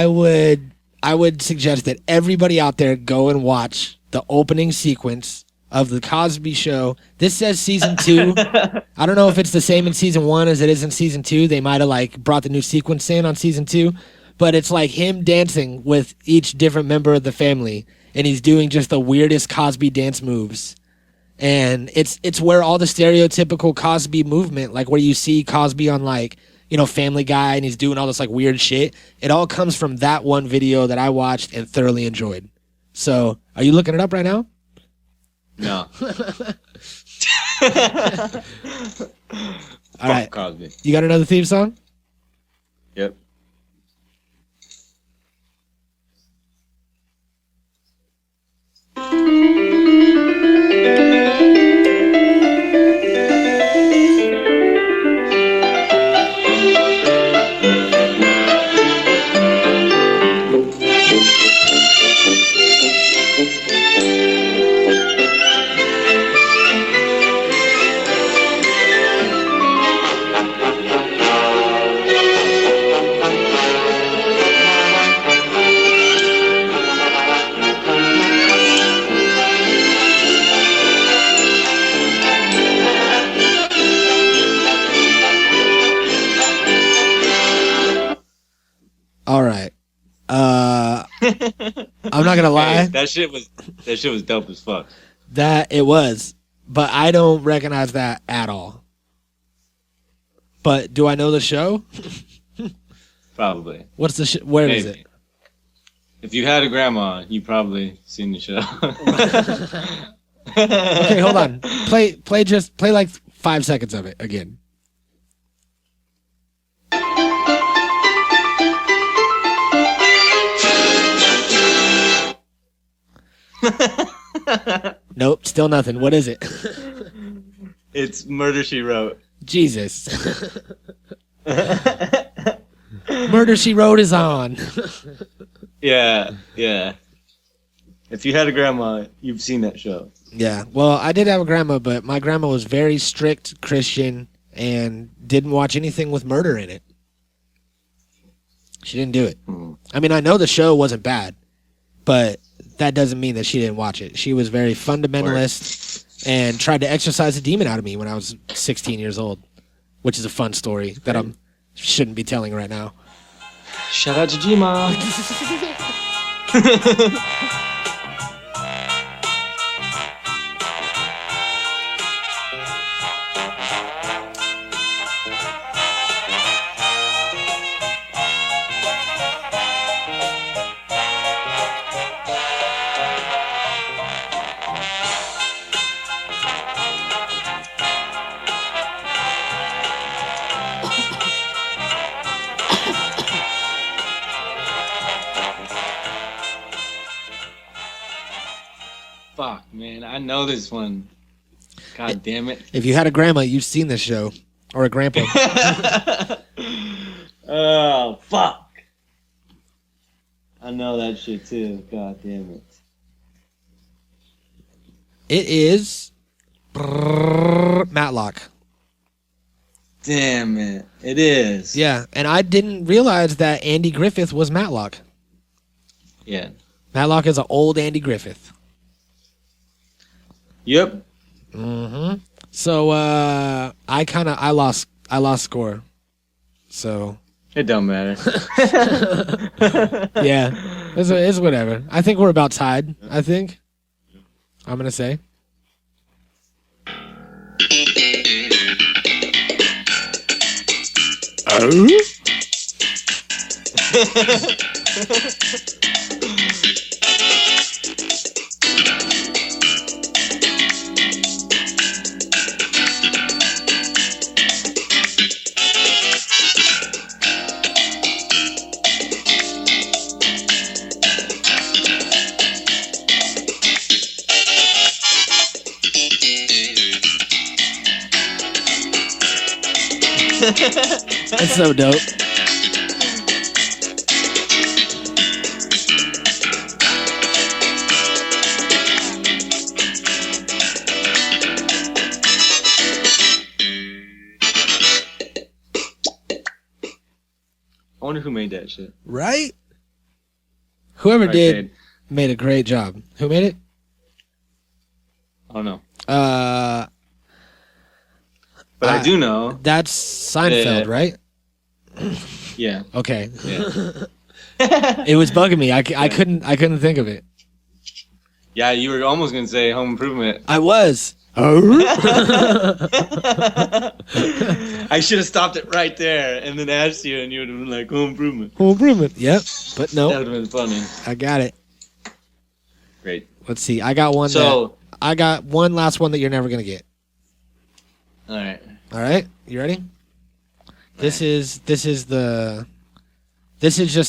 would suggest that everybody out there go and watch the opening sequence of the Cosby Show. This says season 2. I don't know if it's the same in season 1 as it is in season 2. They might have like brought the new sequence in on season 2, but it's like him dancing with each different member of the family, and he's doing just the weirdest Cosby dance moves. And it's where all the stereotypical Cosby movement, like where you see Cosby on like, you know, Family Guy, and he's doing all this like weird shit. It all comes from that one video that I watched and thoroughly enjoyed. So, are you looking it up right now? No. All right. Cosby. You got another theme song? Yep. All right. I'm not gonna lie. Hey, that shit was dope as fuck. That it was, but I don't recognize that at all. But do I know the show? Probably. What's the where is Maybe. it? If you had a grandma, you probably seen the show. Okay, hold on. Play like 5 seconds of it again. Nope, still nothing. What is it? It's Murder, She Wrote. Jesus. Murder, She Wrote is on. Yeah. If you had a grandma, you've seen that show. Yeah, well, I did have a grandma, but my grandma was very strict Christian and didn't watch anything with murder in it. She didn't do it. I mean, I know the show wasn't bad. but that doesn't mean that she didn't watch it. She was very fundamentalist and tried to exercise a demon out of me when I was 16 years old, which is a fun story that I shouldn't be telling right now. Shout out to G-Ma. Fuck, man. I know this one. God damn it. If you had a grandma, you've seen this show. Or a grandpa. Oh, fuck. I know that shit too. God damn it. It is Matlock. Damn it. It is. Yeah, and I didn't realize that Andy Griffith was Matlock. Yeah. Matlock is an old Andy Griffith. Yep. Mm-hmm. So I lost score. So it don't matter. Yeah, it's whatever. I think we're about tied. I think I'm gonna say. That's so dope. I wonder who made that shit. Right? Whoever Right, did babe. made a great job. Who made it? I don't know. But I do know. That's Seinfeld, right? Yeah. Okay. Yeah. It was bugging me. I couldn't think of it. Yeah, you were almost gonna say Home Improvement. I was. I should have stopped it right there and then asked you, and you would have been like Home Improvement. Home Improvement. Yep. But no. That would have been funny. I got it. Great. Let's see. I got one. I got one last one that you're never gonna get. All right. All right. You ready? This is just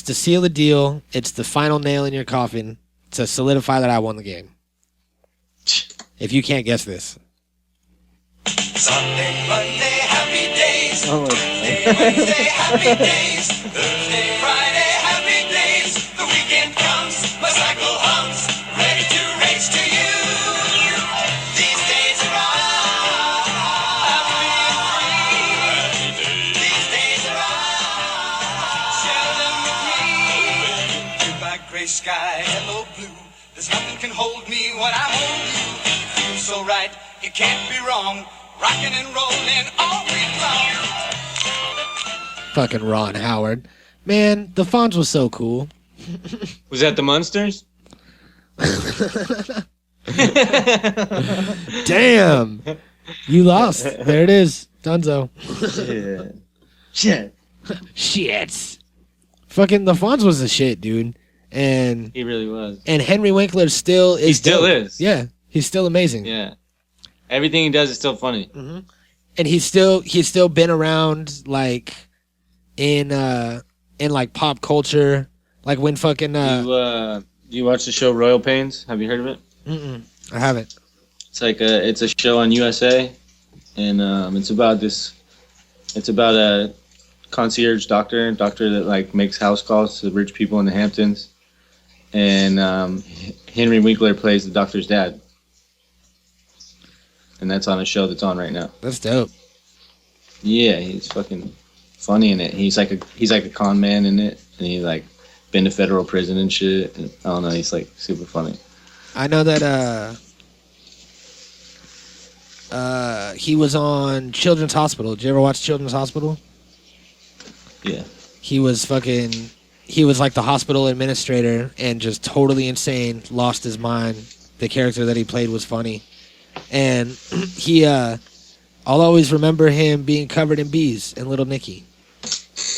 to seal the deal. It's the final nail in your coffin to solidify that I won the game. If you can't guess this. Sunday, Monday, happy days. Oh, Tuesday, Wednesday, happy days. Thursday, Friday, happy days. The weekend comes, my cycle hums, ready to race to you. These days are I'm feeling free. These days are share them with me. Goodbye, gray sky, hello blue. There's nothing can hold me when I'm on you. Feels so right, it can't be wrong. Rocking and rolling all week long. Fucking Ron Howard. Man, the Fonz was so cool. Was that the Munsters? Damn. You lost. There it is. Dunzo. Shit. Shit. Fucking the Fonz was the shit, dude. And He really was. and Henry Winkler still is. He still dope. is. Yeah, he's still amazing. Yeah. Everything he does is still funny. Mm-hmm. And he's still been around like in like pop culture, like when fucking Do you watch the show Royal Pains? Have you heard of it? I haven't. It's like it's a show on USA, and it's about a concierge doctor that like makes house calls to rich people in the Hamptons, and Henry Winkler plays the doctor's dad, and that's on a show that's on right now. That's dope. Yeah, he's fucking funny in it. He's like a con man in it, and he like been to federal prison and shit. And I don't know. He's like super funny. I know that he was on Children's Hospital. Did you ever watch Children's Hospital? Yeah. He was like the hospital administrator and just totally insane, lost his mind. The character that he played was funny. And I'll always remember him being covered in bees in Little Nicky.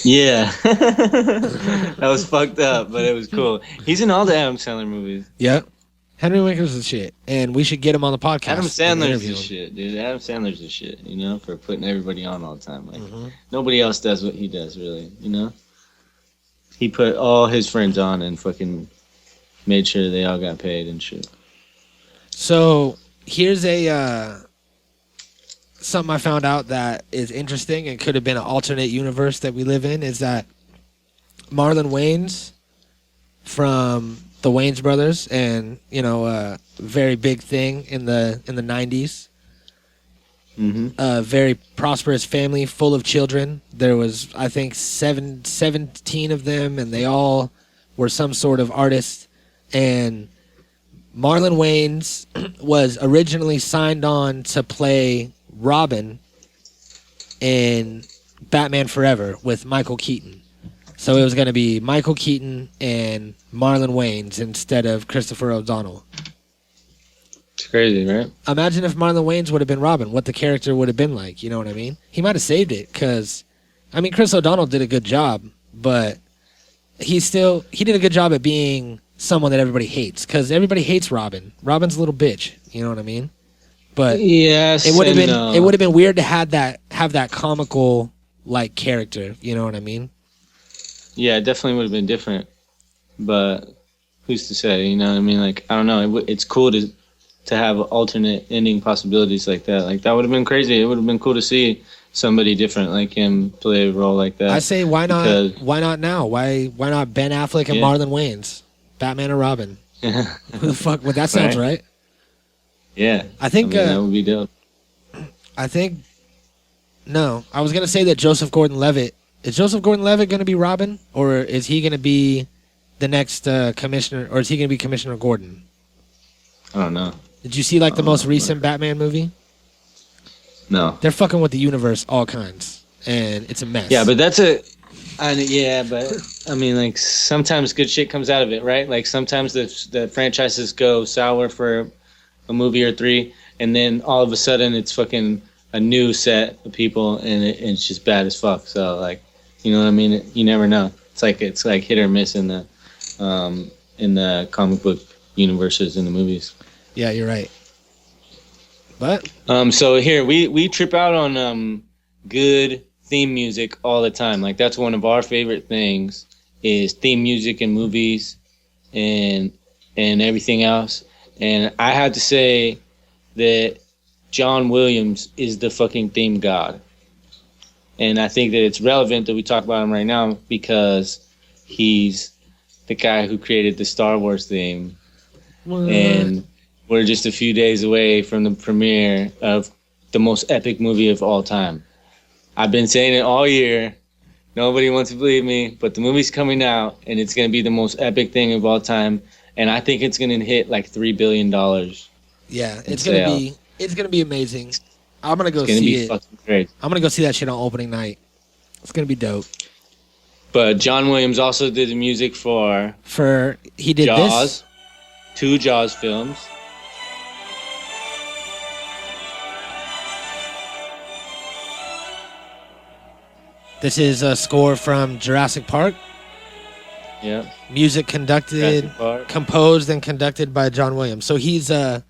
Yeah. That was fucked up, but it was cool. He's in all the Adam Sandler movies. Yep. Henry Winker's the shit. And we should get him on the podcast. Adam Sandler's the shit, dude. Adam Sandler's the shit, you know, for putting everybody on all the time. Like, nobody else does what he does, really, you know? He put all his friends on and fucking made sure they all got paid and shit. So, here's something I found out that is interesting and could have been an alternate universe that we live in, is that Marlon Wayans from the Wayans brothers, and a very big thing in the 90s. A very prosperous family full of children. There was, I think, 17 of them, and they all were some sort of artist. And Marlon Wayans was originally signed on to play Robin in Batman Forever with Michael Keaton. So it was going to be Michael Keaton and Marlon Wayans instead of Christopher O'Donnell. It's crazy, right? Imagine if Marlon Wayans would have been Robin, what the character would have been like, you know what I mean? He might have saved it, because, I mean, Chris O'Donnell did a good job, but he did a good job at being someone that everybody hates, because everybody hates Robin. Robin's a little bitch, you know what I mean? But yes, it would have been weird to have that comical like character, you know what I mean? Yeah, it definitely would have been different, but who's to say? You know what I mean? Like, I don't know. It's cool to have alternate ending possibilities like that. Like, that would have been crazy. It would have been cool to see somebody different like him play a role like that. I say, why not? Why not now? Why not Ben Affleck and Marlon Wayans, Batman and Robin? Who the fuck? Well, that sounds right. Yeah, I think that would be dope. No, I was gonna say that Joseph Gordon-Levitt. Is Joseph Gordon-Levitt going to be Robin, or is he going to be the next commissioner, or is he going to be Commissioner Gordon? I don't know. Did you see the most recent Batman movie? No. They're fucking with the universe, all kinds, and it's a mess. Yeah, but I mean, like, sometimes good shit comes out of it, right? Like, sometimes the franchises go sour for a movie or three, and then all of a sudden it's fucking a new set of people, and it's just bad as fuck. So, like, you know what I mean? You never know. It's like hit or miss in the comic book universes in the movies. Yeah, you're right. But so here we trip out on good theme music all the time. Like, that's one of our favorite things, is theme music in movies and everything else. And I have to say that John Williams is the fucking theme god. And I think that it's relevant that we talk about him right now, because he's the guy who created the Star Wars theme. What? And we're just a few days away from the premiere of the most epic movie of all time. I've been saying it all year. Nobody wants to believe me, but the movie's coming out, and it's going to be the most epic thing of all time. And I think it's going to hit like $3 billion. Yeah, it's going to be amazing. I'm going to go see it. Fucking great. I'm going to go see that shit on opening night. It's going to be dope. But John Williams also did the music for he did Jaws, this? 2 Jaws films. This is a score from Jurassic Park. Yeah. Music composed and conducted by John Williams. So he's a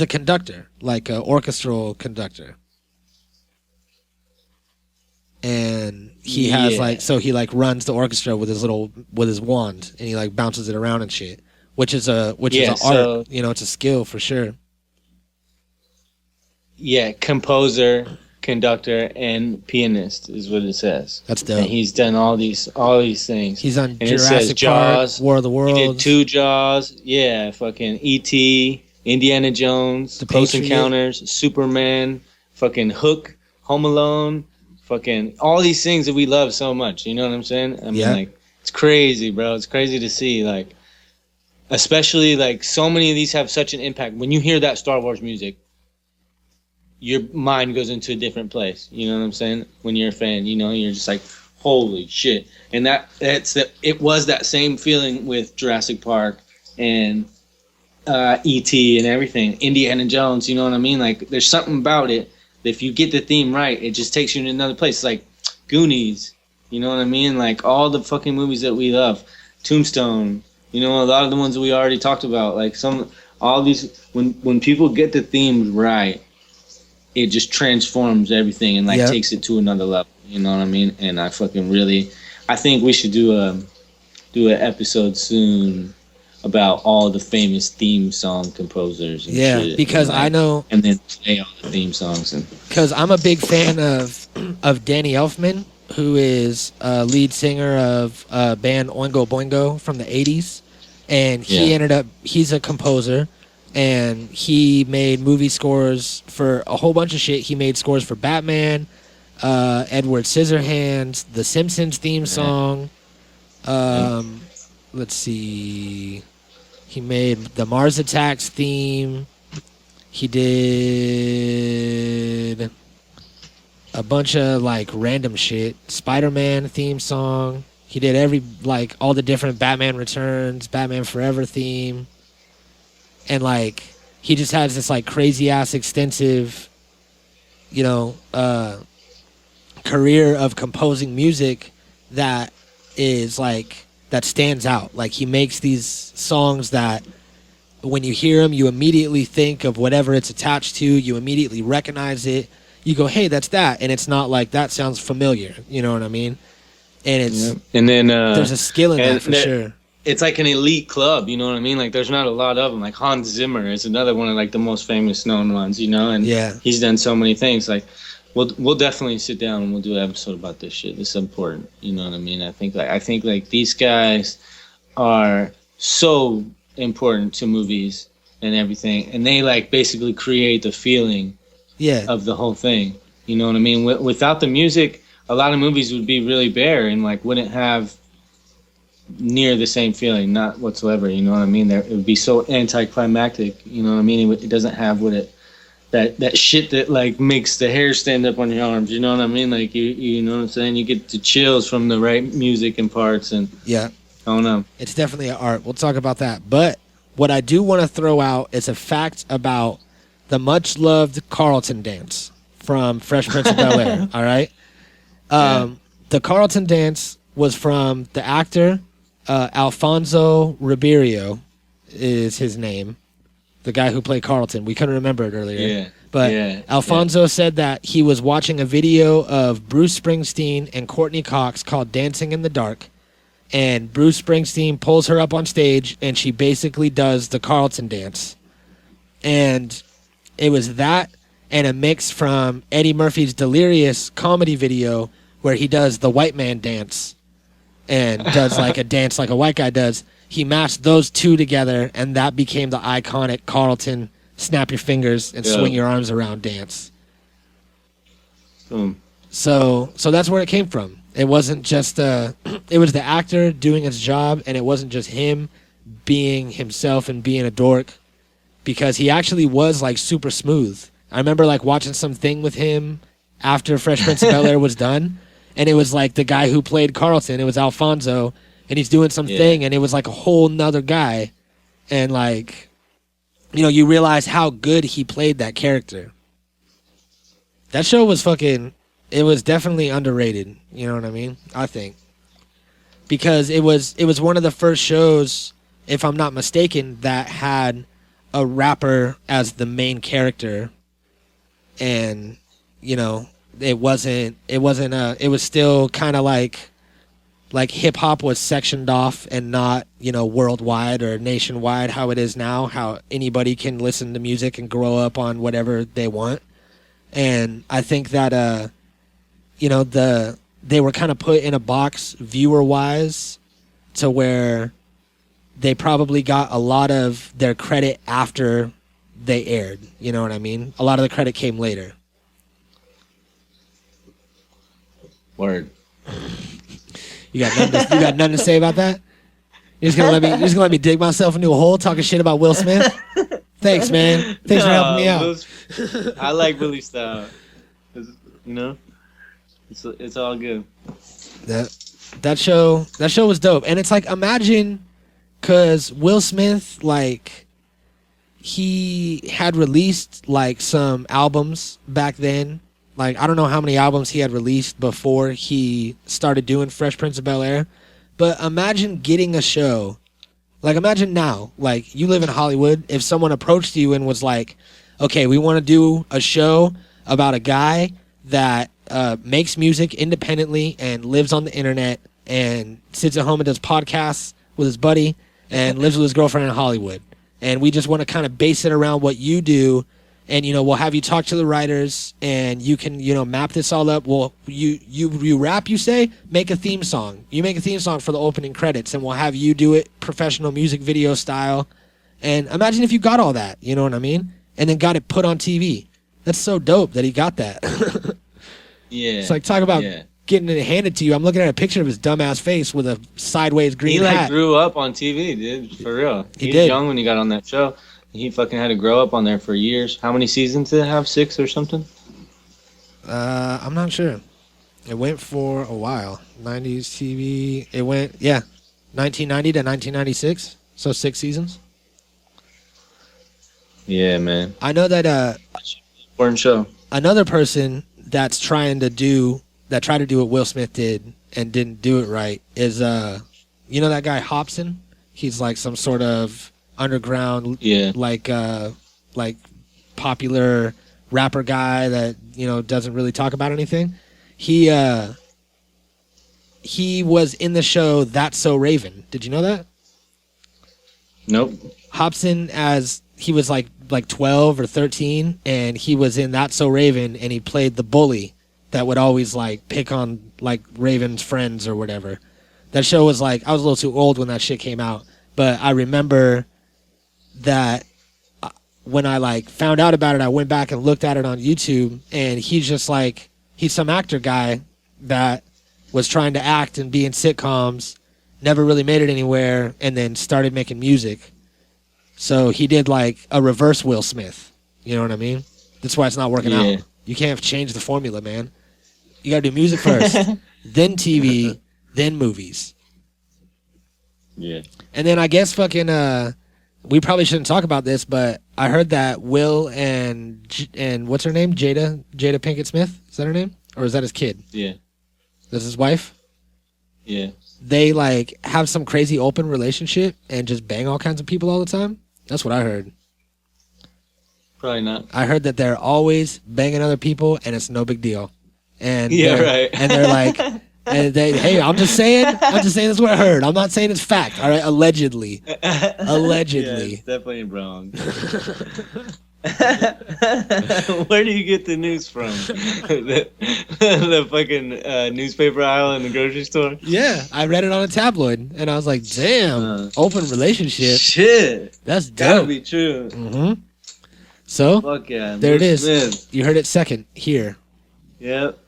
conductor, like an orchestral conductor. And he has he runs the orchestra with his wand, and he like bounces it around and shit, which is an art, it's a skill for sure. Yeah, composer, conductor, and pianist is what it says. That's dope. And he's done all these things. He's on Jurassic Park, War of the Worlds. He did 2 Jaws. Yeah, fucking E.T., Indiana Jones, Close Encounters, Superman, fucking Hook, Home Alone, fucking all these things that we love so much. You know what I'm saying? I mean, like, It's crazy, bro. It's crazy to see, like, especially like so many of these have such an impact. When you hear that Star Wars music, your mind goes into a different place. You know what I'm saying? When you're a fan, you know, you're just like, holy shit. And it was that same feeling with Jurassic Park and E.T. and everything. Indiana Jones, you know what I mean? Like, there's something about it that if you get the theme right, it just takes you to another place. It's like Goonies, you know what I mean? Like, all the fucking movies that we love. Tombstone, you know, a lot of the ones that we already talked about. Like, all these, when people get the themes right, it just transforms everything and, like, takes it to another level. You know what I mean? And I think we should do an episode soon about all the famous theme song composers and shit. Because I know, and then play all the theme songs. Because I'm a big fan of Danny Elfman, who is lead singer of band Oingo Boingo from the 80s. And he's a composer, and he made movie scores for a whole bunch of shit. He made scores for Batman, Edward Scissorhands, The Simpsons theme song. Let's see. He made the Mars Attacks theme. He did a bunch of, like, random shit. Spider-Man theme song. He did all the different Batman Returns, Batman Forever theme. And, like, he just has this, like, crazy-ass extensive, you know, career of composing music that is, like, that stands out. Like, he makes these songs that when you hear them, you immediately think of whatever it's attached to. You immediately recognize it. You go, hey, that's that. And it's not like, that sounds familiar. You know what I mean? And it's, and then, there's a skill in that for sure. It's like an elite club, you know what I mean? Like, there's not a lot of them. Like, Hans Zimmer is another one of, like, the most famous known ones, you know? And he's done so many things. Like, we'll definitely sit down and we'll do an episode about this shit. This is important, you know what I mean? I think these guys are so important to movies and everything, and they, like, basically create the feeling of the whole thing. You know what I mean? Without the music, a lot of movies would be really bare and, like, wouldn't have near the same feeling, not whatsoever. You know what I mean? It would be so anticlimactic. You know what I mean? It doesn't have that shit that, like, makes the hair stand up on your arms. You know what I mean? Like, you know what I'm saying? You get the chills from the right music and parts, and I don't know. It's definitely an art. We'll talk about that. But what I do want to throw out is a fact about the much loved Carlton dance from Fresh Prince of Bel-Air. All right. The Carlton dance was from the actor Alfonso Ribeiro is his name, the guy who played Carlton. We couldn't remember it earlier. But Alfonso said that he was watching a video of Bruce Springsteen and Courtney Cox called Dancing in the Dark, and Bruce Springsteen pulls her up on stage and she basically does the Carlton dance. And it was that and a mix from Eddie Murphy's Delirious comedy video where he does the white man dance and does like a dance like a white guy does. He mashed those two together, and that became the iconic Carlton snap your fingers and swing your arms around dance. So that's where it came from. It wasn't just it was the actor doing his job, and it wasn't just him being himself and being a dork, because he actually was, like, super smooth. I remember, like, watching something with him after Fresh Prince of Bel-Air was done, and it was like the guy who played Carlton, it was Alfonso, and he's doing something, and it was like a whole nother guy, and, like, you know, you realize how good he played that character. That show was it was definitely underrated, you know what I mean? I think. Because it was one of the first shows, if I'm not mistaken, that had a rapper as the main character, and, you know, it was still kind of like hip hop was sectioned off and not, you know, worldwide or nationwide how it is now, how anybody can listen to music and grow up on whatever they want. And I think that you know, they were kind of put in a box viewer wise to where they probably got a lot of their credit after they aired. You know what I mean? A lot of the credit came later. You got nothing to say about that? You're just gonna let me dig myself into a hole talking shit about Will Smith? Thanks, man. Thanks for helping me out. I like Will's style. It's all good. That show was dope. And it's like, imagine, because Will Smith, like, he had released like some albums back then. Like, I don't know how many albums he had released before he started doing Fresh Prince of Bel-Air. But imagine getting a show. Like, imagine now, like, you live in Hollywood. If someone approached you and was like, okay, we want to do a show about a guy that makes music independently and lives on the internet and sits at home and does podcasts with his buddy and lives with his girlfriend in Hollywood. And we just want to kind of base it around what you do. And, we'll have you talk to the writers and you can, map this all up. Well, you rap, you say, make a theme song. You make a theme song for the opening credits and we'll have you do it professional music video style. And imagine if you got all that, you know what I mean? And then got it put on TV. That's so dope that he got that. Yeah. It's like, talk about getting it handed to you. I'm looking at a picture of his dumbass face with a sideways green hat. He like grew up on TV, dude, for real. He was did. young when he got on that show. He fucking had to grow up on there for years. How many seasons did it have? 6 or something? I'm not sure. It went for a while. 90s TV. It went, 1990 to 1996. So 6 seasons. Yeah, man. I know that Important show. another person that's tried to do what Will Smith did and didn't do it right is that guy Hobson? He's like some sort of underground, like popular rapper guy that doesn't really talk about anything. He was in the show That's So Raven. Did you know that? Nope. Hobson, as he was like 12 or 13, and he was in That's So Raven, and he played the bully that would always like pick on like Raven's friends or whatever. That show was like, I was a little too old when that shit came out, but I remember that when I like found out about it, I went back and looked at it on YouTube, and he's just like, he's some actor guy that was trying to act and be in sitcoms, never really made it anywhere, and then started making music. So he did like a reverse Will Smith. You know what I mean? That's why it's not working out. You can't change the formula, man. You gotta do music first, then TV, then movies. Yeah. And then I guess fucking we probably shouldn't talk about this, but I heard that Will and what's her name? Jada Pinkett Smith? Is that her name? Or is that his kid? Yeah. That's his wife? Yeah. They like have some crazy open relationship and just bang all kinds of people all the time? That's what I heard. Probably not. I heard that they're always banging other people and it's no big deal. And right. And they're like, hey, I'm just saying that's what I heard. I'm not saying it's fact. All right, allegedly. Yeah, it's definitely wrong. Where do you get the news from? the fucking newspaper aisle in the grocery store? Yeah, I read it on a tabloid, and I was like, damn, open relationship. Shit. That's dope. Gotta be true. Mm-hmm. So, fuck yeah, there it is. Smith. You heard it second here. Yep.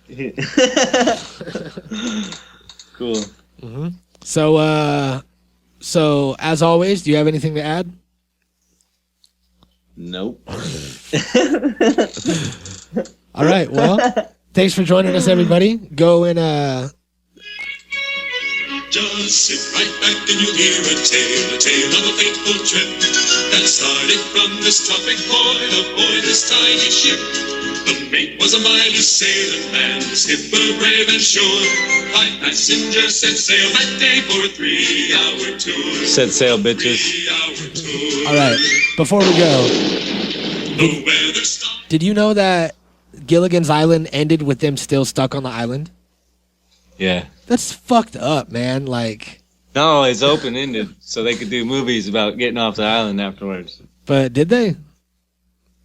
Cool. Mm-hmm. So as always, do you have anything to add? Nope. All right. Well, thanks for joining us, everybody. Go and Just sit right back and you'll hear a tale of a fateful trip that started from this tropic point aboard this tiny ship. The mate was a mighty sailor man, the skipper brave and sure. 5 passengers set sail that day for a 3-hour tour. Set sail, bitches. 3-hour tour. all right. Before we go, The weather stopped. did you know that Gilligan's Island ended with them still stuck on the island? Yeah. That's fucked up, man. Like, No, it's open-ended, so they could do movies about getting off the island afterwards. but did they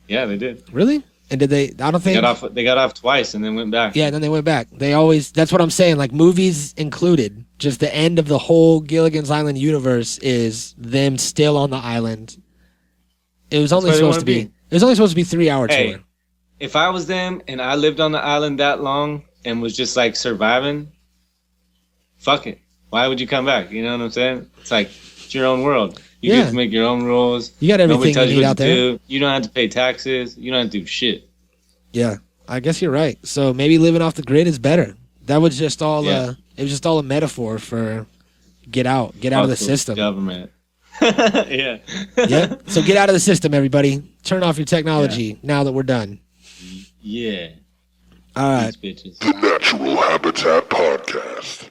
Yeah, they did. really? And did they? I don't think. They got off twice and then went back. Yeah, and then they went back. They always. That's what I'm saying. Like, movies included. Just the end of the whole Gilligan's Island universe is them still on the island. It was only That's where they supposed to wanna be. It was only supposed to be 3-hour Hey, tour. if I was them and I lived on the island that long and was just like surviving, fuck it. Why would you come back? You know what I'm saying? It's like, it's your own world. You Yeah. get to make your own rules. You got everything Nobody tells you you need what out to there. do. You don't have to pay taxes. You don't have to do shit. Yeah, I guess you're right. So maybe living off the grid is better. That was just all. Yeah. It was just all a metaphor for get out of the Fuck the system. Government. Yeah. Yeah. So get out of the system, everybody. Turn off your technology now that we're done. Yeah. All right. These bitches. The Natural Habitat Podcast.